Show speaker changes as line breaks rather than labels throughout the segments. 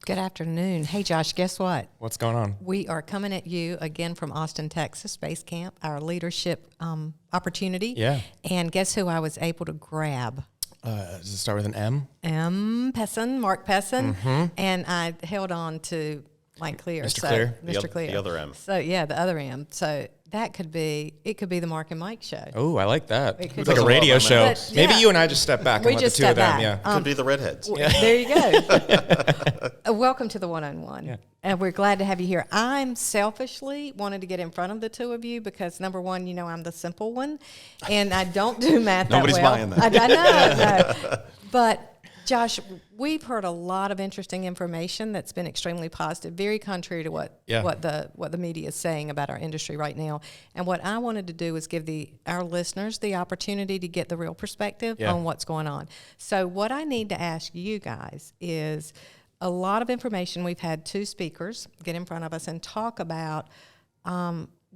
Good afternoon. Hey, Josh, guess what?
What's going on?
We are coming at you again from Austin, Texas, Base Camp, our leadership opportunity.
Yeah.
And guess who I was able to grab?
Does it start with an M?
Pessin, Mark Pessin.
Mm-hmm.
And I held on to Mike Clear.
Mr. Clear.
Mr. Clear.
The other M.
So, yeah, the other M. So it could be the Mark and Mike show.
Oh, I like that.
It could
It's like
be.
a radio show.
But,
Maybe
yeah.
you and I just step back and
We
let
just
the two of
step
them.
back.
Yeah.
Could be the redheads.
There you go. Welcome to the one-on-one.
Yeah.
And we're glad to have you here. I'm selfishly wanted to get in front of the two of you because, number one, I'm the simple one, and I don't do math
Nobody's
that well.
buying that.
I know. But, Josh, we've heard a lot of interesting information that's been extremely positive, very contrary to what the media is saying about our industry right now. And what I wanted to do is give our listeners the opportunity to get the real perspective on what's going on. So what I need to ask you guys is a lot of information. We've had two speakers get in front of us and talk about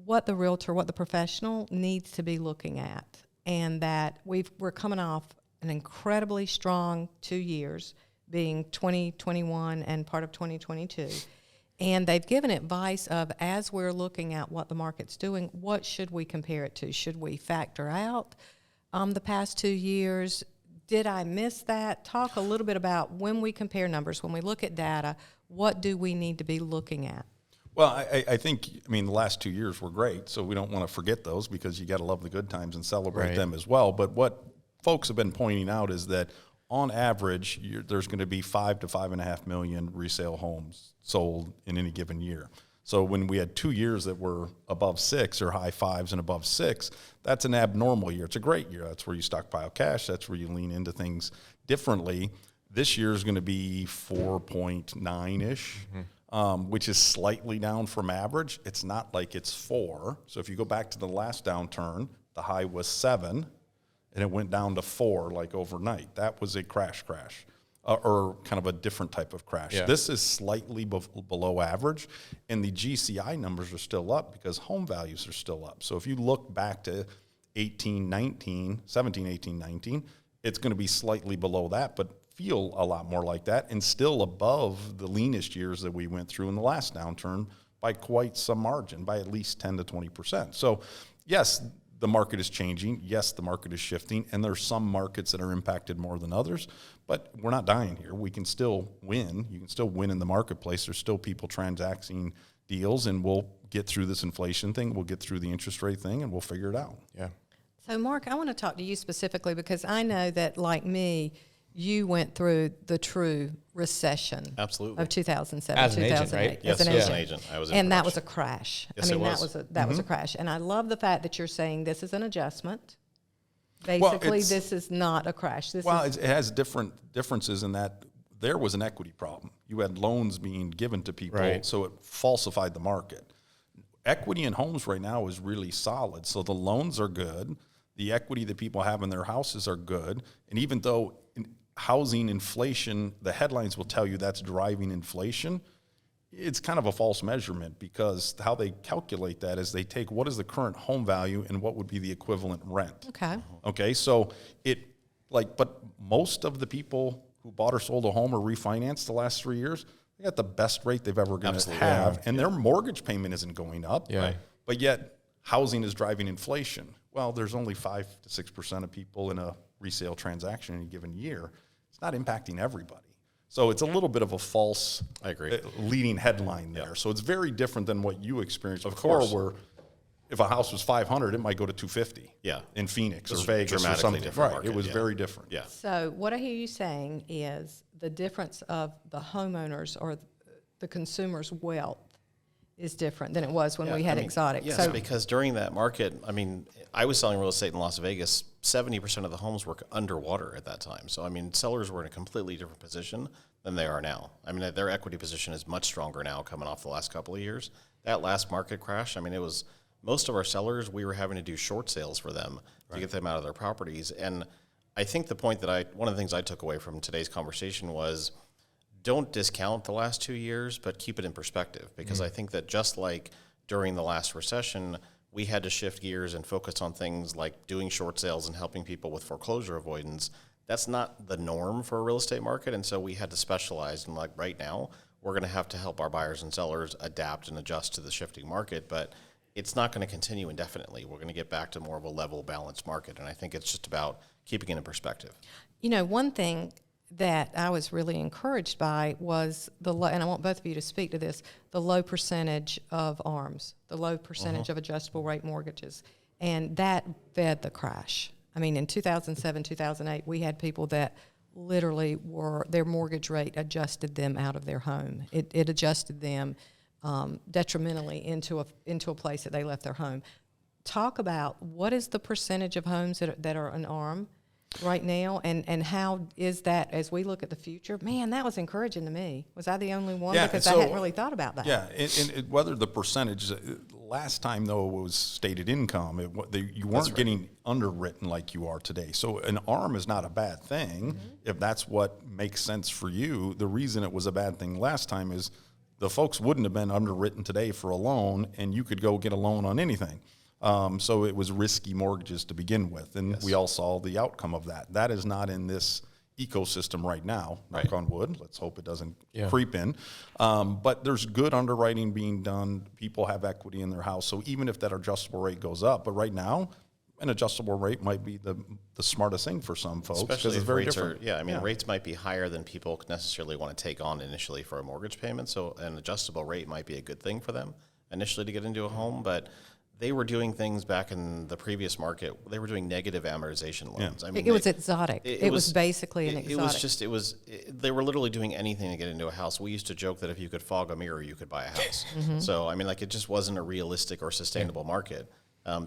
what the realtor, what the professional needs to be looking at, and that we're coming off an incredibly strong 2 years, being 2021 and part of 2022. And they've given advice of, as we're looking at what the market's doing, what should we compare it to? Should we factor out the past 2 years? Did I miss that? Talk a little bit about when we compare numbers, when we look at data, what do we need to be looking at?
Well, I think the last 2 years were great, so we don't want to forget those because you got to love the good times and celebrate them as well. But what folks have been pointing out is that on average, there's going to be 5 to 5.5 million resale homes sold in any given year. So when we had 2 years that were above 6 or high fives and above 6, that's an abnormal year. It's a great year. That's where you stockpile cash. That's where you lean into things differently. This year is going to be 4.9-ish, which is slightly down from average. It's not like it's 4. So if you go back to the last downturn, the high was 7. And it went down to 4 like overnight. That was a crash, or kind of a different type of crash.
Yeah.
This is slightly below average, and the GCI numbers are still up because home values are still up. So if you look back to 17, 18, 19, it's going to be slightly below that, but feel a lot more like that, and still above the leanest years that we went through in the last downturn by quite some margin, by at least 10 to 20%. So yes, the market is changing. Yes, the market is shifting, and there's some markets that are impacted more than others, but we're not dying here. We can still win. You can still win in the marketplace. There's still people transacting deals, and we'll get through this inflation thing. We'll get through the interest rate thing, and we'll figure it out.
Yeah.
So, Mark, I want to talk to you specifically because I know that, like me, you went through the true recession
Absolutely.
of 2007,
As an agent,
2008.
right?
Yes,
as an
as
agent.
an agent. I was in
And that
production.
was a crash.
Yes, it was.
That was a crash. And I love the fact that you're saying this is an adjustment.
Well,
Basically, this is not a crash. It
has differences in that there was an equity problem. You had loans being given to people,
Right.
so it falsified the market. Equity in homes right now is really solid, so the loans are good. The equity that people have in their houses are good. And even though housing inflation, the headlines will tell you that's driving inflation, it's kind of a false measurement because how they calculate that is they take what is the current home value and what would be the equivalent rent. Okay, so but most of the people who bought or sold a home or refinanced the last 3 years, they got the best rate they've ever going to have, and their mortgage payment isn't going up.
Yeah. Right.
But yet housing is driving inflation. Well, there's only 5 to 6% of people in a resale transaction in a given year. It's not impacting everybody. So it's a little bit of a false leading headline there. So it's very different than what you experienced before, where if a house was 500, it might go to 250 in Phoenix or Vegas or something.
Different
right.
market,
It was very different.
Yeah.
So what I hear you saying is the difference of the homeowners or the consumer's wealth is different than it was when we had exotic.
Yes, because during that market, I was selling real estate in Las Vegas. 70% of the homes were underwater at that time. So, sellers were in a completely different position than they are now. Their equity position is much stronger now coming off the last couple of years. That last market crash, it was most of our sellers, we were having to do short sales for them to get them out of their properties. And I think the point that one of the things I took away from today's conversation was don't discount the last 2 years, but keep it in perspective. Because I think that just like during the last recession, we had to shift gears and focus on things like doing short sales and helping people with foreclosure avoidance. That's not the norm for a real estate market, and so we had to specialize. And right now, we're going to help our buyers and sellers adapt and adjust to the shifting market, but it's not going to continue indefinitely. We're going to get back to more of a level, balanced market, and I think it's just about keeping it in perspective.
You know, one thing that I was really encouraged by was and I want both of you to speak to this, the low percentage of ARMs, the low percentage of adjustable rate mortgages, and that fed the crash. I mean, in 2007, 2008, we had people that literally their mortgage rate adjusted them out of their home. It adjusted them detrimentally into a place that they left their home. Talk about what is the percentage of homes that are an ARM right now, and how is that as we look at the future? Man, that was encouraging to me. Was I the only one? Because I hadn't really thought about that.
Yeah, and whether the percentage, last time though it was stated income, you weren't getting underwritten like you are today. So an ARM is not a bad thing if that's what makes sense for you. The reason it was a bad thing last time is the folks wouldn't have been underwritten today for a loan, and you could go get a loan on anything. So it was risky mortgages to begin with, and we all saw the outcome of that. That is not in this ecosystem right now, knock on wood. Let's hope it doesn't creep in. But there's good underwriting being done. People have equity in their house. So even if that adjustable rate goes up, but right now, an adjustable rate might be the smartest thing for some folks.
Especially if
very
rates
different.
Rates might be higher than people necessarily want to take on initially for a mortgage payment. So an adjustable rate might be a good thing for them initially to get into a home, but they were doing things back in the previous market. They were doing negative amortization loans. I mean,
it was exotic. It was basically an exotic.
They were literally doing anything to get into a house. We used to joke that if you could fog a mirror, you could buy a house. So, I mean, like, it just wasn't a realistic or sustainable market.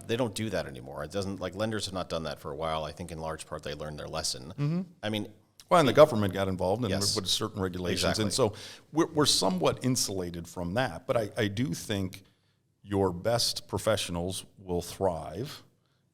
They don't do that anymore. It doesn't, like, lenders have not done that for a while. I think in large part they learned their lesson. I mean,
well, and the government got involved and with certain regulations. And so we're somewhat insulated from that. But I do think your best professionals will thrive,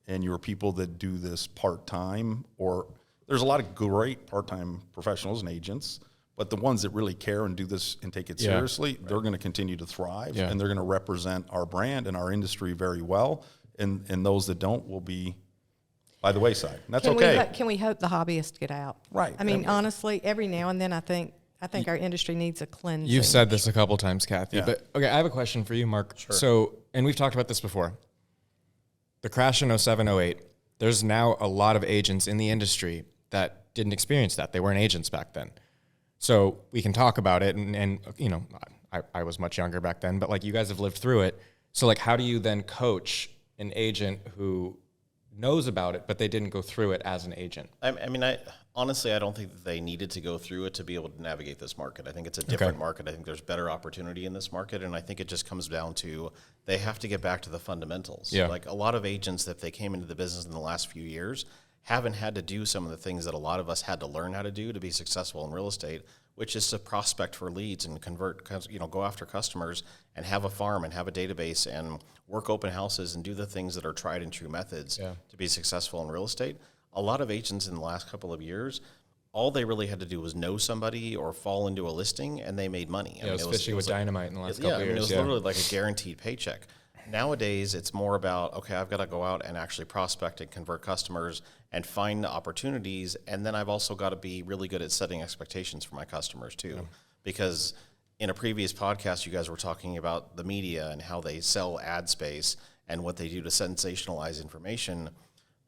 and your people that do this part-time, or there's a lot of great part-time professionals and agents, but the ones that really care and do this and take it seriously, they're going to continue to thrive, and they're going to represent our brand and our industry very well, and those that don't will be by the wayside. And that's okay.
Can we hope the hobbyists get out?
Right.
I mean, honestly, every now and then I think our industry needs a cleansing.
You've said this a couple times, Kathy, but okay, I have a question for you, Mark. Sure. So, and we've talked about this before. The crash in 07, 08, there's now a lot of agents in the industry that didn't experience that. They weren't agents back then. So we can talk about it, and you know, I was much younger back then, but like, you guys have lived through it. So like, how do you then coach an agent who knows about it, but they didn't go through it as an agent?
Honestly, I don't think that they needed to go through it to be able to navigate this market. I think it's a different market. I think there's better opportunity in this market, and I think it just comes down to they have to get back to the fundamentals.
Yeah.
Like, a lot of agents, if they came into the business in the last few years, haven't had to do some of the things that a lot of us had to learn how to do to be successful in real estate, which is to prospect for leads and convert, go after customers and have a farm and have a database and work open houses and do the things that are tried and true methods to be successful in real estate. A lot of agents in the last couple of years, all they really had to do was know somebody or fall into a listing, and they made money.
It was fishing with dynamite in the last couple of years.
It was literally like a guaranteed paycheck. Nowadays, it's more about, okay, I've got to go out and actually prospect and convert customers and find opportunities, and then I've also got to be really good at setting expectations for my customers too. Because in a previous podcast, you guys were talking about the media and how they sell ad space and what they do to sensationalize information.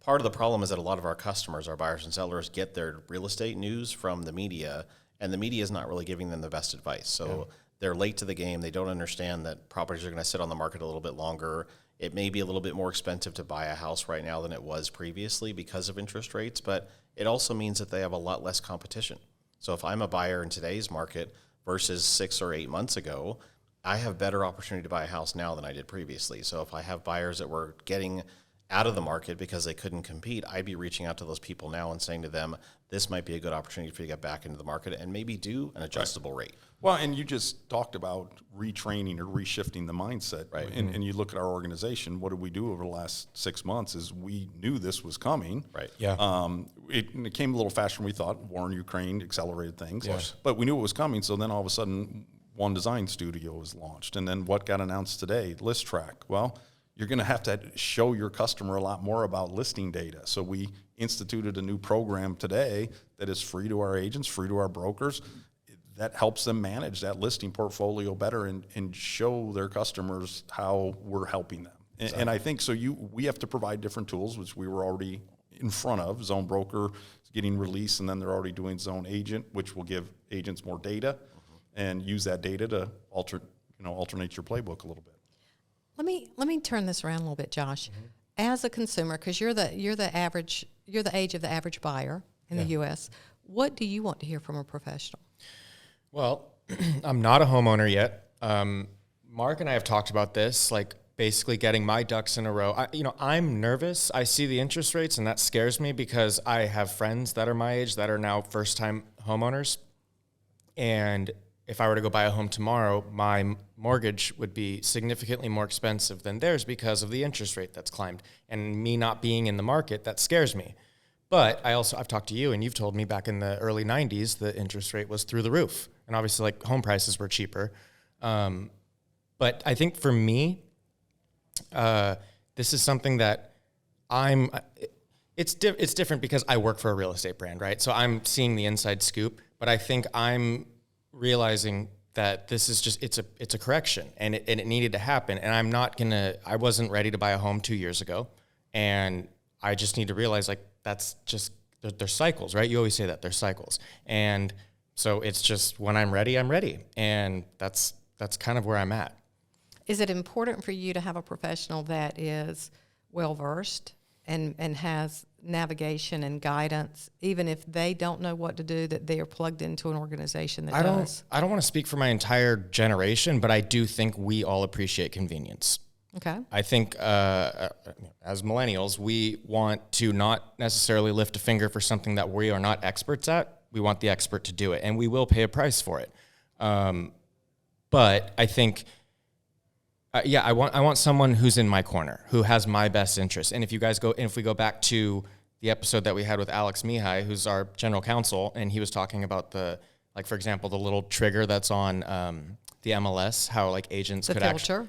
Part of the problem is that a lot of our customers, our buyers and sellers, get their real estate news from the media, and the media is not really giving them the best advice. So they're late to the game. They don't understand that properties are going to sit on the market a little bit longer. It may be a little bit more expensive to buy a house right now than it was previously because of interest rates, but it also means that they have a lot less competition. So if I'm a buyer in today's market versus 6 or 8 months ago, I have better opportunity to buy a house now than I did previously. So if I have buyers that were getting out of the market because they couldn't compete, I'd be reaching out to those people now and saying to them, this might be a good opportunity for you to get back into the market and maybe do an adjustable rate.
Well, and you just talked about retraining or reshifting the mindset.
Right.
And you look at our organization, what did we do over the last 6 months is we knew this was coming.
Right.
Yeah.
It came a little faster than we thought. War in Ukraine accelerated things.
Yes.
But we knew it was coming, so then all of a sudden, One Design Studio was launched. And then what got announced today? List Track. Well, you're going to have to show your customer a lot more about listing data. So we instituted a new program today that is free to our agents, free to our brokers. that helps them manage that listing portfolio better and show their customers how we're helping them. And I think so. We have to provide different tools, which we were already in front of. Zone Broker is getting released, and then they're already doing Zone Agent, which will give agents more data and use that data to alternate your playbook a little bit.
Let me turn this around a little bit, Josh. Mm-hmm. As a consumer, because you're the age of the average buyer in the U.S. What do you want to hear from a professional?
Well, I'm not a homeowner yet. Mark and I have talked about this, like basically getting my ducks in a row. I'm nervous. I see the interest rates, and that scares me because I have friends that are my age that are now first-time homeowners. And if I were to go buy a home tomorrow, my mortgage would be significantly more expensive than theirs because of the interest rate that's climbed. And me not being in the market, that scares me. But I've talked to you, and you've told me back in the early 90s, the interest rate was through the roof. And obviously, like, home prices were cheaper. But I think for me, this is something that it's different because I work for a real estate brand, right? So I'm seeing the inside scoop, but I think I'm realizing that this is just, it's a correction, and it needed to happen. And I wasn't ready to buy a home 2 years ago. And I just need to realize, like, that's just, they're cycles, right? You always say that, they're cycles. And so it's just, when I'm ready, I'm ready. And that's kind of where I'm at.
Is it important for you to have a professional that is well-versed and has navigation and guidance, even if they don't know what to do, that they are plugged into an organization that does?
I don't want to speak for my entire generation, but I do think we all appreciate convenience.
Okay.
I think as millennials, we want to not necessarily lift a finger for something that we are not experts at. We want the expert to do it, and we will pay a price for it. But I think, I want someone who's in my corner, who has my best interest. And if we go back to the episode that we had with Alex Mihai, who's our general counsel, and he was talking about for example, the little trigger that's on the MLS, how like agents
the
could
filter.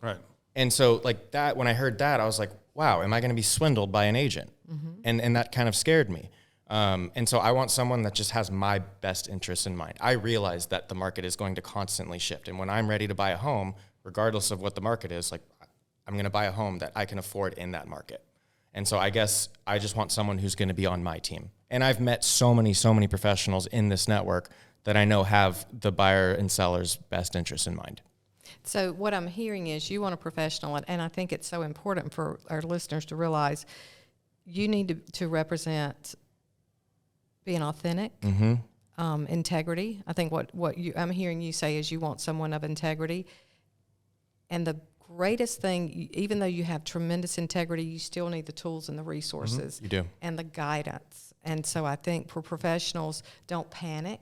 Right.
And so like that, when I heard that, I was like, wow, am I going to be swindled by an agent? Mm-hmm. And that kind of scared me. And so I want someone that just has my best interests in mind. I realize that the market is going to constantly shift. And when I'm ready to buy a home, regardless of what the market is, like, I'm going to buy a home that I can afford in that market. And so I guess I just want someone who's going to be on my team. And I've met so many professionals in this network that I know have the buyer and seller's best interests in mind.
So what I'm hearing is you want a professional, and I think it's so important for our listeners to realize you need to represent being authentic, mm-hmm. Integrity. I think what I'm hearing you say is you want someone of integrity. And the greatest thing, even though you have tremendous integrity, you still need the tools and the resources.
Mm-hmm. You do.
And the guidance. And so I think for professionals, don't panic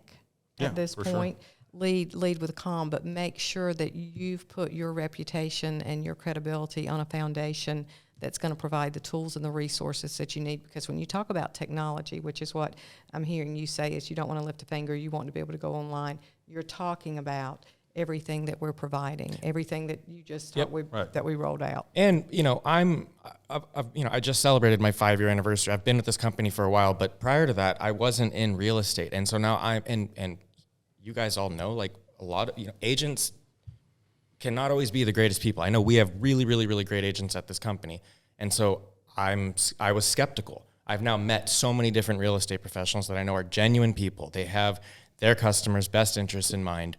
at this point. Sure. Lead with calm, but make sure that you've put your reputation and your credibility on a foundation that's going to provide the tools and the resources that you need. Because when you talk about technology, which is what I'm hearing you say, is you don't want to lift a finger, you want to be able to go online. You're talking about everything that we're providing, everything that you just that we rolled out.
And I just celebrated my 5-year anniversary. I've been with this company for a while, but prior to that, I wasn't in real estate, and so now and you guys all know, like, a lot of agents cannot always be the greatest people. I know we have really, really, really great agents at this company, and so I was skeptical. I've now met so many different real estate professionals that I know are genuine people. They have their customers' best interests in mind.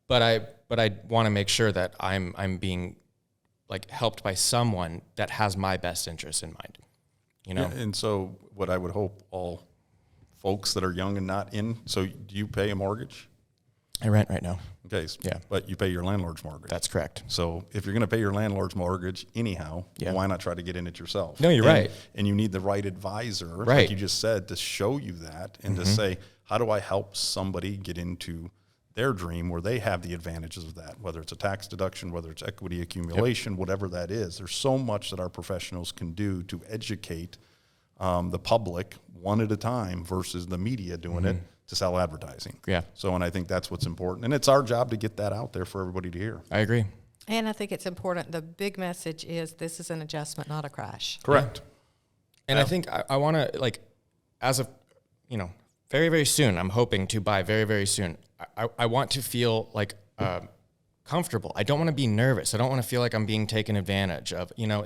But I want to make sure that I'm being like helped by someone that has my best interests in mind,
Yeah, and so what I would hope all folks that are young and not in. So do you pay a mortgage?
I rent right now.
Okay. Yeah. But you pay your landlord's mortgage.
That's correct.
So if you're going to pay your landlord's mortgage anyhow, why not try to get in it yourself?
No, you're right.
And you need the right advisor, like you just said, to show you that and mm-hmm. to say, how do I help somebody get into their dream where they have the advantages of that, whether it's a tax deduction, whether it's equity accumulation, whatever that is. There's so much that our professionals can do to educate the public one at a time versus the media doing mm-hmm. it to sell advertising.
Yeah.
So, and I think that's what's important. And it's our job to get that out there for everybody to hear.
I agree.
And I think it's important. The big message is this is an adjustment, not a crash.
Correct.
And I think I want to, like, as a, very, very soon, I'm hoping to buy very, very soon. I want to feel like comfortable. I don't want to be nervous. I don't want to feel like I'm being taken advantage of. You know,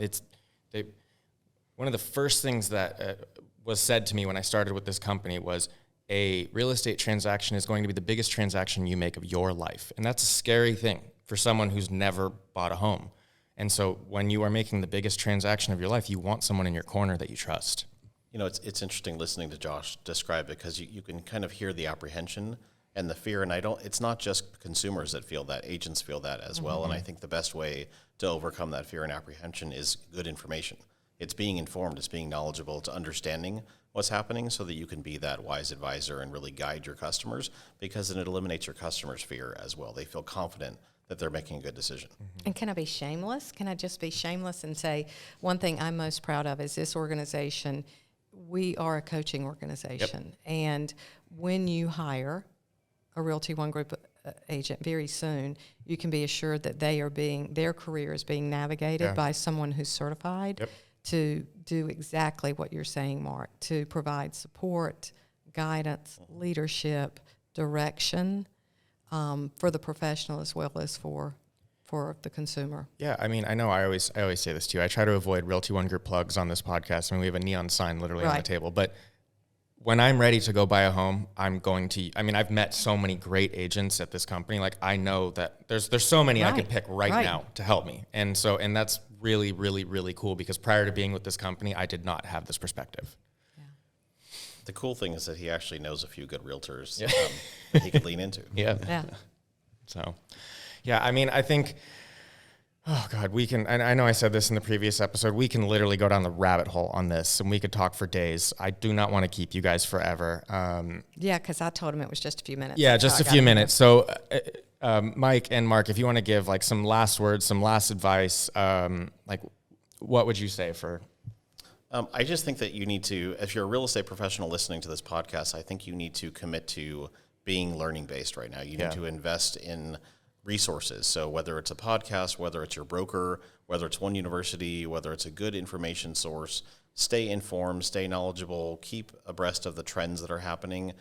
one of the first things that was said to me when I started with this company was a real estate transaction is going to be the biggest transaction you make of your life. And that's a scary thing for someone who's never bought a home. And so when you are making the biggest transaction of your life, you want someone in your corner that you trust.
You know, it's interesting listening to Josh describe it because you can kind of hear the apprehension and the fear. And it's not just consumers that feel that, agents feel that as well. And I think the best way to overcome that fear and apprehension is good information. It's being informed, it's being knowledgeable, it's understanding what's happening so that you can be that wise advisor and really guide your customers, because then it eliminates your customers' fear as well. They feel confident that they're making a good decision.
And can I be shameless? Can I just be shameless and say one thing I'm most proud of is this organization, we are a coaching organization. Yep. And when you hire a Realty ONE Group agent very soon, you can be assured that their career is being navigated by someone who's certified to do exactly what you're saying, Mark, to provide support, guidance, leadership, direction for the professional as well as for the consumer.
Yeah, I mean, I know I always say this to you. I try to avoid Realty ONE Group plugs on this podcast. I mean, we have a neon sign literally on the table, but when I'm ready to go buy a home, I've met so many great agents at this company. Like, I know that there's so many I could pick right now to help me. And that's really, really, really cool, because prior to being with this company, I did not have this perspective.
Yeah.
The cool thing is that he actually knows a few good realtors that he could lean into.
Yeah. So, I mean, I think, oh God, we can, and I know I said this in the previous episode, we can literally go down the rabbit hole on this and we could talk for days. I do not want to keep you guys forever.
Because I told him it was just a few minutes.
Yeah, just a few minutes. So Mike and Mark, if you want to give like some last words, some last advice, like what would you say for...
I just think that you need to, if you're a real estate professional listening to this podcast, I think you need to commit to being learning based right now. You need to invest in resources. So whether it's a podcast, whether it's your broker, whether it's one university, whether it's a good information source, stay informed, stay knowledgeable, keep abreast of the trends that are happening.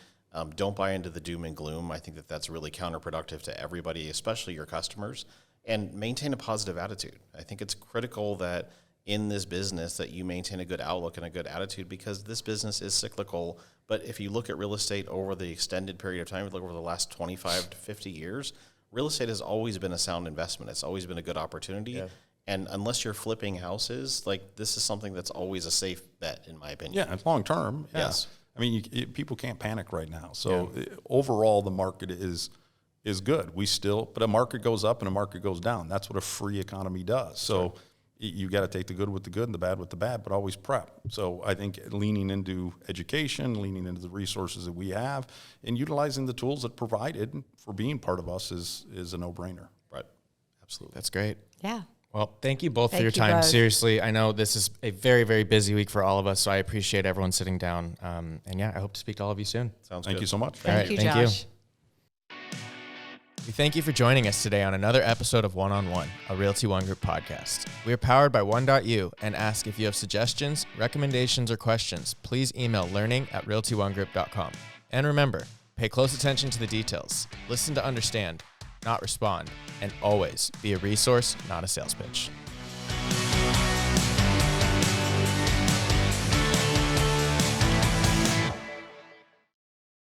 Don't buy into the doom and gloom. I think that that's really counterproductive to everybody, especially your customers, and maintain a positive attitude. I think it's critical that in this business that you maintain a good outlook and a good attitude, because this business is cyclical. But if you look at real estate over the extended period of time, look over the last 25 to 50 years, real estate has always been a sound investment. It's always been a good opportunity. Yeah. And unless you're flipping houses, like, this is something that's always a safe bet, in my opinion.
Yeah, it's long term. Yeah.
Yes.
I mean, people can't panic right now. So overall, the market is good. But a market goes up and a market goes down. That's what a free economy does. So you got to take the good with the good and the bad with the bad, but always prep. So I think leaning into education, leaning into the resources that we have, and utilizing the tools that provided for being part of us is a no-brainer.
Right. Absolutely.
That's great.
Yeah.
Well, thank you both for your time.
Both.
Seriously, I know this is a very, very busy week for all of us, so I appreciate everyone sitting down. I hope to speak to all of you soon.
Sounds
Thank
good.
you so much.
Thank you, Josh.
We thank you for joining us today on another episode of One on One, a Realty ONE Group podcast. We are powered by One.U and ask if you have suggestions, recommendations, or questions, please email learning@realtyonegroup.com. And remember, pay close attention to the details, listen to understand, not respond, and always be a resource, not a sales pitch.